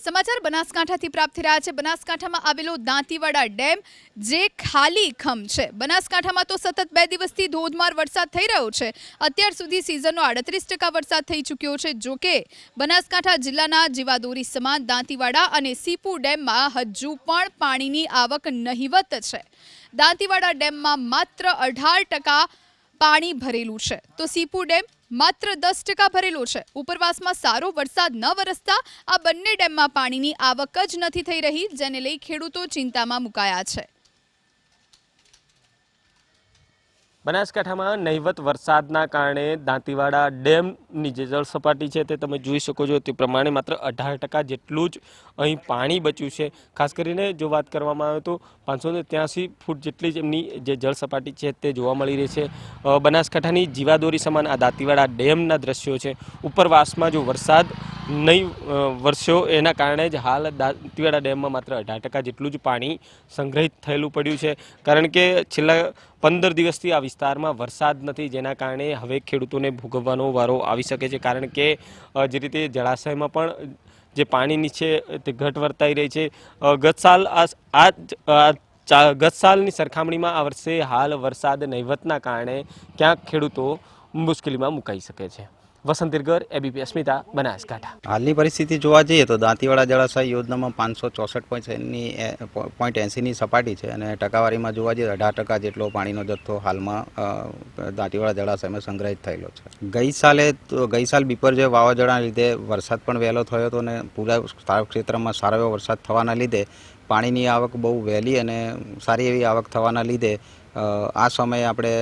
સમાચાર બનાસકાંઠાથી પ્રાપ્ત થઈ રહ્યા છે। બનાસકાંઠામાં આવેલો દાંતીવાડા ડેમ જે ખાલી ખમ છે। બનાસકાંઠામાં તો સતત 2 દિવસથી ધોધમાર વરસાદ થઈ રહ્યો છે। અત્યાર સુધી સિઝનનો 38% વરસાદ થઈ ચૂક્યો છે। જોકે બનાસકાંઠા જિલ્લાના જીવાદોરી સમાન દાંતીવાડા અને સીપુ ડેમમાં હજુ પણ પાણીની આવક નહિવત છે। દાંતીવાડા ડેમમાં માત્ર 18% પાણી ભરેલું છે તો સીપુ ડેમ માત્ર 10% ભરેલો છે। ઉપરવાસમાં સારો વરસાદ ન વરસતા આ બંને ડેમમાં પાણીની આવક જ નથી થઈ રહી, જેને લઈ ખેડૂતો ચિંતામાં મુકાયા છે। બનાસકાંઠામાં નહિવત વરસાદના કારણે દાંતીવાડા ડેમની જે જળ સપાટી છે તે તમે જોઈ શકો છો તે પ્રમાણે માત્ર 18% જેટલું જ અહીં પાણી બચ્યું છે। ખાસ કરીને જો વાત કરવામાં આવે તો 583 ફૂટ જેટલી જ એમની જે જળ સપાટી છે તે જોવા મળી રહી છે। બનાસકાંઠાની જીવાદોરી સમાન આ દાંતીવાડા ડેમના દ્રશ્યો છે। ઉપરવાસમાં જો વરસાદ નહીં વરસ્યો એના કારણે જ હાલ દાંતીવાડા ડેમમાં માત્ર 18% જેટલું જ પાણી સંગ્રહિત થયેલું પડ્યું છે। કારણ કે છેલ્લા 15 દિવસથી આ વિસ્તારમાં વરસાદ નથી, જેના કારણે હવે ખેડૂતોને ભોગવવાનો વારો આવી શકે છે। કારણ કે જે રીતે જળાશયમાં પણ જે પાણીની છે તે ઘટ વર્તાઈ રહી છે। ગત સાલની સરખામણીમાં આ વર્ષે હાલ વરસાદ નહિવતના કારણે ક્યાંક ખેડૂતો મુશ્કેલીમાં મુકાઈ શકે છે। વસંત દિરગર, એબીપી અસ્મિતા, બનાસકાંઠા। હાલની પરિસ્થિતિ જોવા જઈએ તો દાંતીવાડા જળાશય યોજનામાં 564.80ની સપાટી છે અને ટકાવારીમાં જોવા જઈએ 18% જેટલો પાણીનો જથ્થો હાલમાં દાંતીવાડા જળાશયમાં સંગ્રહિત થયેલો છે। ગઈ સાલ બિપરજોય વાવાઝોડાના લીધે વરસાદ પણ વહેલો થયો હતો અને પૂરા ક્ષેત્રમાં સારો એવો વરસાદ થવાના લીધે પાણીની આવક બહુ વહેલી અને સારી એવી આવક થવાના લીધે આ સમયે આપણે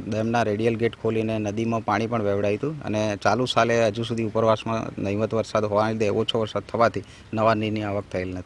ડેમના રેડિયલ ગેટ ખોલીને નદીમાં પાણી પણ વહેવડાયું હતું અને ચાલુ સાલે હજુ સુધી ઉપરવાસમાં નહિવત વરસાદ હોવાના લીધે ઓછો વરસાદ થવાથી નવા નીરની આવક થયેલ નથી।